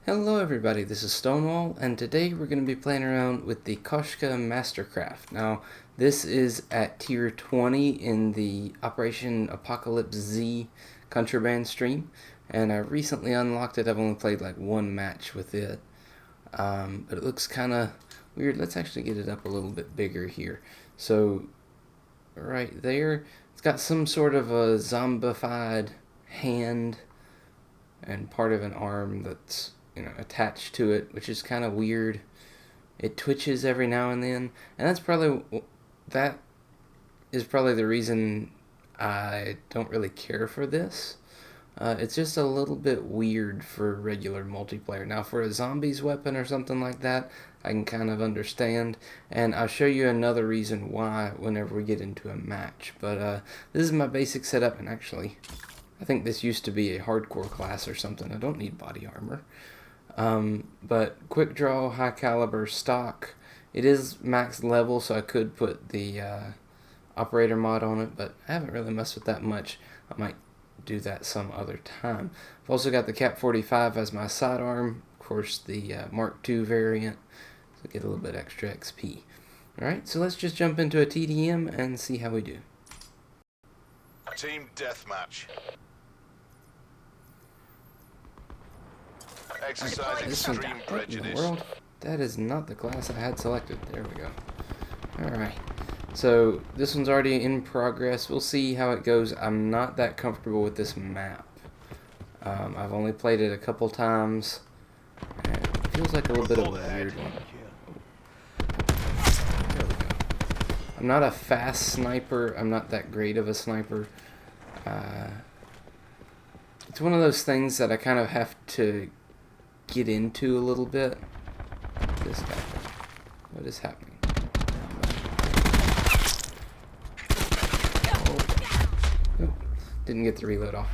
Hello everybody, this is Stonewall, and today we're going to be playing around with the Koshka Mastercraft. Now, this is at tier 20 in the Operation Apocalypse Z Contraband stream, and I recently unlocked it. I've only played like one match with it, but it looks kind of weird. Let's actually get it up a little bit bigger here. So, right there, it's got some sort of a zombified hand and part of an arm that's attached to it, which is kind of weird. It twitches every now and then, and that is probably the reason I don't really care for this. It's just a little bit weird for regular multiplayer. Now, for a zombies weapon or something like that, I can kind of understand, and I'll show you another reason why whenever we get into a match. But this is my basic setup, and actually, I think this used to be a hardcore class or something. I don't need body armor. But quick draw, high caliber, stock. It is max level, so I could put the operator mod on it, but I haven't really messed with that much. I might do that some other time. I've also got the Cap 45 as my sidearm, of course the Mark II variant, so get a little bit extra XP. Alright, so let's just jump into a TDM and see how we do. Team deathmatch. Exercise extreme prejudice. World? That is not the class I had selected. There we go. Alright. So, this one's already in progress. We'll see how it goes. I'm not that comfortable with this map. I've only played it a couple times. And it feels like a little bit of a weird one. There we go. I'm not a fast sniper. I'm not that great of a sniper. It's one of those things that I kind of have to get into a little bit. This guy. What is happening? Oh, didn't get the reload off.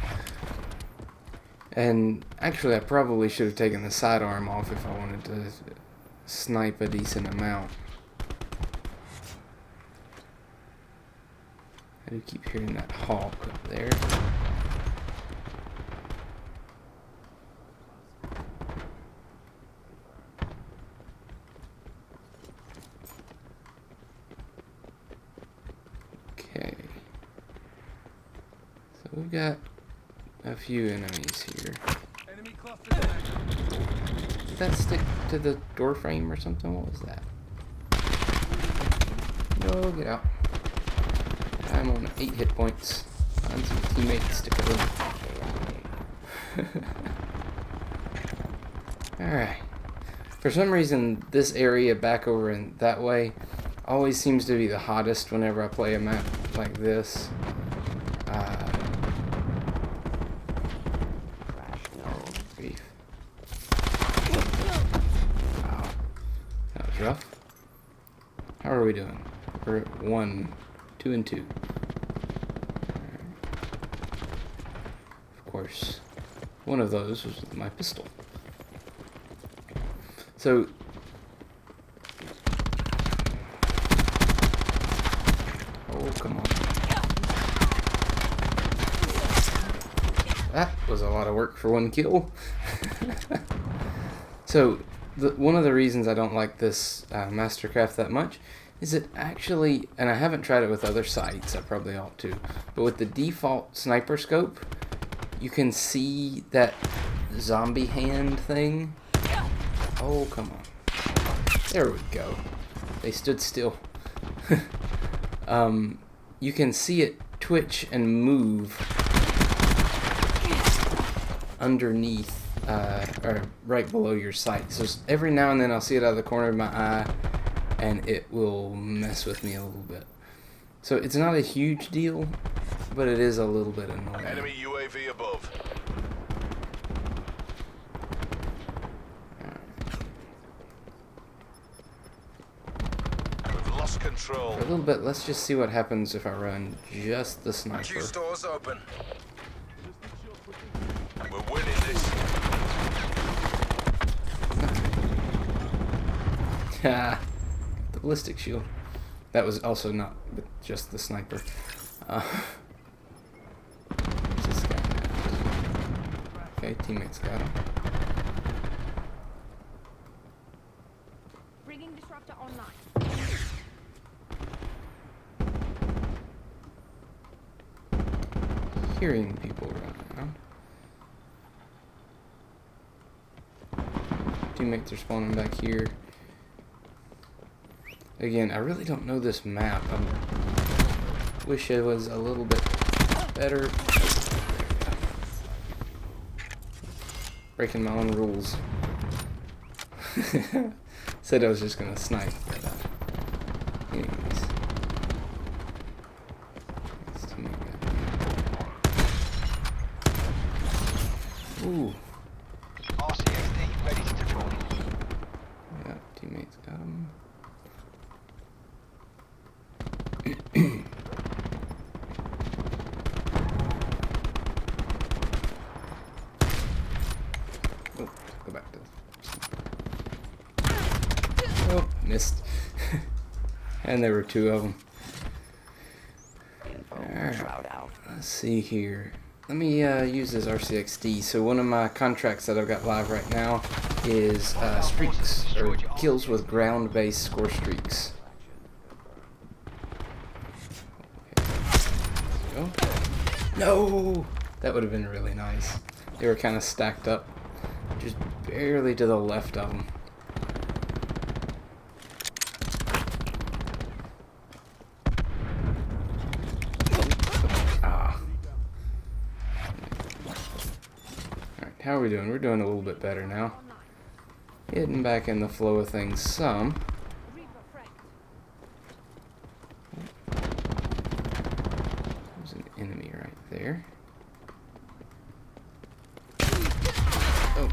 And actually, I probably should have taken the sidearm off if I wanted to snipe a decent amount. I do keep hearing that hawk up there. Okay. So we've got a few enemies here. Did that stick to the door frame or something? What was that? No, get out. I'm on 8 hit points. Find some teammates to kill. Alright. For some reason, this area back over in that way always seems to be the hottest whenever I play a map like this. Grief. Wow. That was rough. How are we doing? We're at 1, 2, and 2. Of course, one of those was my pistol. So, oh, come on. That was a lot of work for one kill. So, one of the reasons I don't like this Mastercraft that much is it actually, and I haven't tried it with other sites, I probably ought to, but with the default sniper scope, you can see that zombie hand thing. Oh, come on. There we go. They stood still. You can see it twitch and move underneath, or right below your sight. So every now and then I'll see it out of the corner of my eye, and it will mess with me a little bit. So it's not a huge deal, but it is a little bit annoying. Enemy UAV above. We've lost control. For a little bit, let's just see what happens if I run just the sniper. Q stores open. We're winning this. Yeah. The ballistic shield. That was also not just the sniper. Where's this guy at? Okay, teammates got him. Helicopter online. Hearing people run around. Teammates are spawning back here. Again, I really don't know this map. I wish it was a little bit better. Breaking my own rules. Said I was just gonna snipe, but anyways. Ooh. RCXD ready to deploy. Yeah, teammates got him. Oh, go back to. Oh, missed. And there were two of them. Alright, let's see here. Let me use this RCXD. So one of my contracts that I've got live right now is streaks, or kills with ground-based score streaks. Okay. No! That would have been really nice. They were kind of stacked up, just barely to the left of them. How are we doing? We're doing a little bit better now. Getting back in the flow of things some. There's an enemy right there. Oh.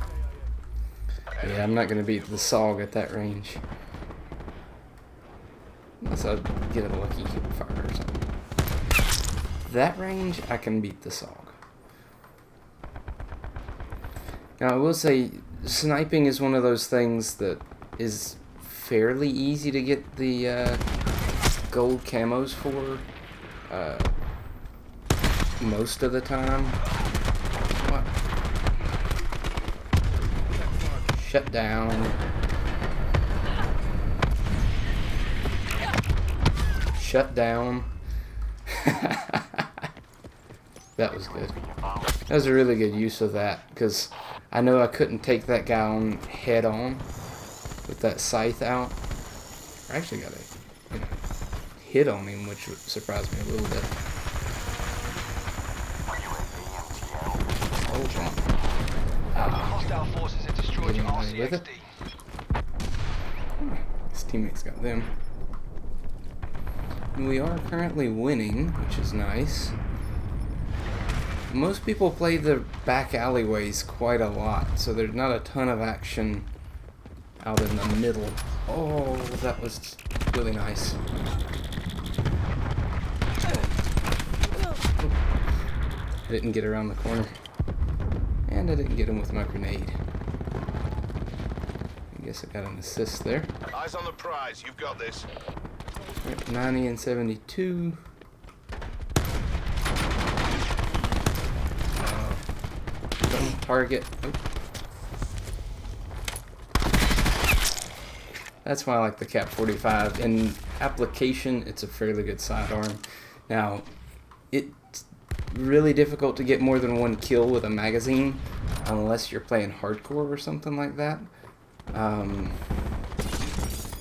Yeah, I'm not going to beat the SOG at that range. Unless I get a lucky hip fire or something. That range, I can beat the SOG. Now, I will say, sniping is one of those things that is fairly easy to get the gold camos for most of the time. What? Shut down. Shut down. That was good. That was a really good use of that, because I know I couldn't take that guy on head on with that scythe out. I actually got a hit on him, which surprised me a little bit. Hold on. Hostile forces have destroyed your With it. His teammates got them. And we are currently winning, which is nice. Most people play the back alleyways quite a lot, so there's not a ton of action out in the middle. Oh, that was really nice. I didn't get around the corner. And I didn't get him with my grenade. I guess I got an assist there. Eyes on the prize. You've got this. We're at 90 and 72. Target. Oh. That's why I like the Cap 45. In application, it's a fairly good sidearm. Now, it's really difficult to get more than one kill with a magazine, unless you're playing hardcore or something like that.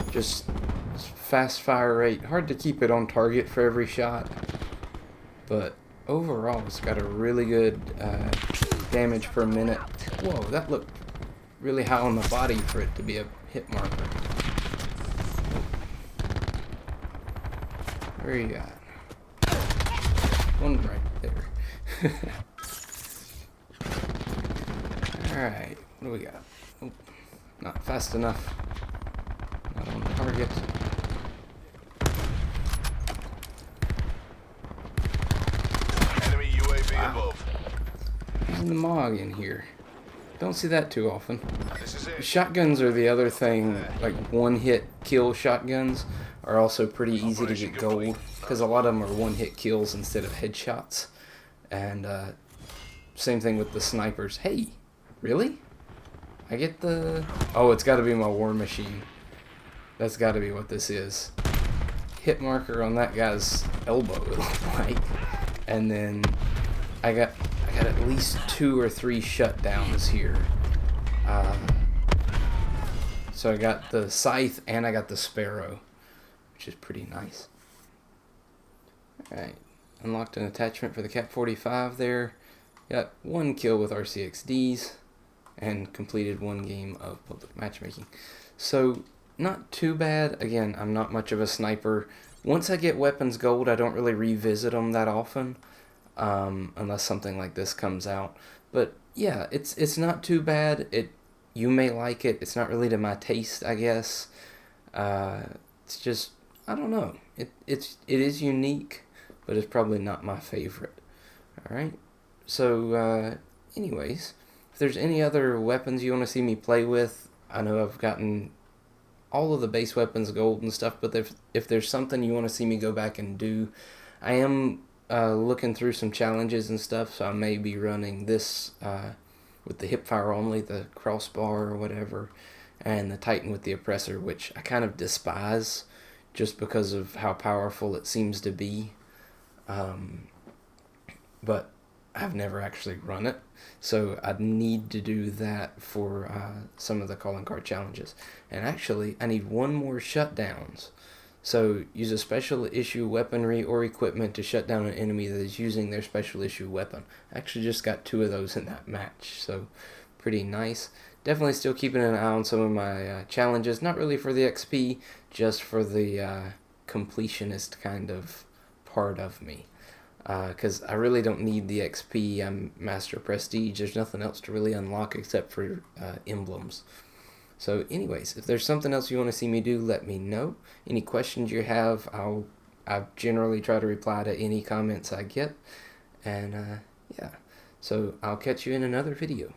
Just fast fire rate. Hard to keep it on target for every shot. But overall, it's got a really good damage per minute. Whoa, that looked really high on the body for it to be a hit marker. Where you got? One right there. Alright, what do we got? Oh, not fast enough. Not on target. Enemy UAV above. Using the MOG in here. Don't see that too often. This is it. Shotguns are the other thing, like one-hit kill shotguns are also pretty easy to get gold, because a lot of them are one-hit kills instead of headshots. And same thing with the snipers. Hey, really? I get the... Oh, it's got to be my war machine. That's got to be what this is. Hit marker on that guy's elbow, it looked like. And then I got at least 2 or 3 shutdowns here. So I got the scythe and I got the sparrow, which is pretty nice. Alright, unlocked an attachment for the Cap 45 there. Got 1 kill with RCXDs and completed 1 game of public matchmaking. So not too bad. Again, I'm not much of a sniper. Once I get weapons gold, I don't really revisit them that often, unless something like this comes out. But yeah, it's not too bad. You may like it. It's not really to my taste, I guess. It's just, I don't know. It is unique, but it's probably not my favorite. All right. So, anyways, if there's any other weapons you want to see me play with, I know I've gotten all of the base weapons gold and stuff, but if there's something you want to see me go back and do, I am looking through some challenges and stuff, so I may be running this with the hipfire only, the crossbar or whatever, and the Titan with the oppressor, which I kind of despise just because of how powerful it seems to be. But I've never actually run it, so I'd need to do that for some of the calling card challenges. And actually, I need 1 more shutdowns. So use a special issue weaponry or equipment to shut down an enemy that is using their special issue weapon. I actually just got 2 of those in that match, so pretty nice. Definitely still keeping an eye on some of my challenges, not really for the XP, just for the completionist kind of part of me. Because I really don't need the XP. I'm Master Prestige. There's nothing else to really unlock except for emblems. So anyways, if there's something else you want to see me do, let me know. Any questions you have, I generally try to reply to any comments I get. And yeah, so I'll catch you in another video.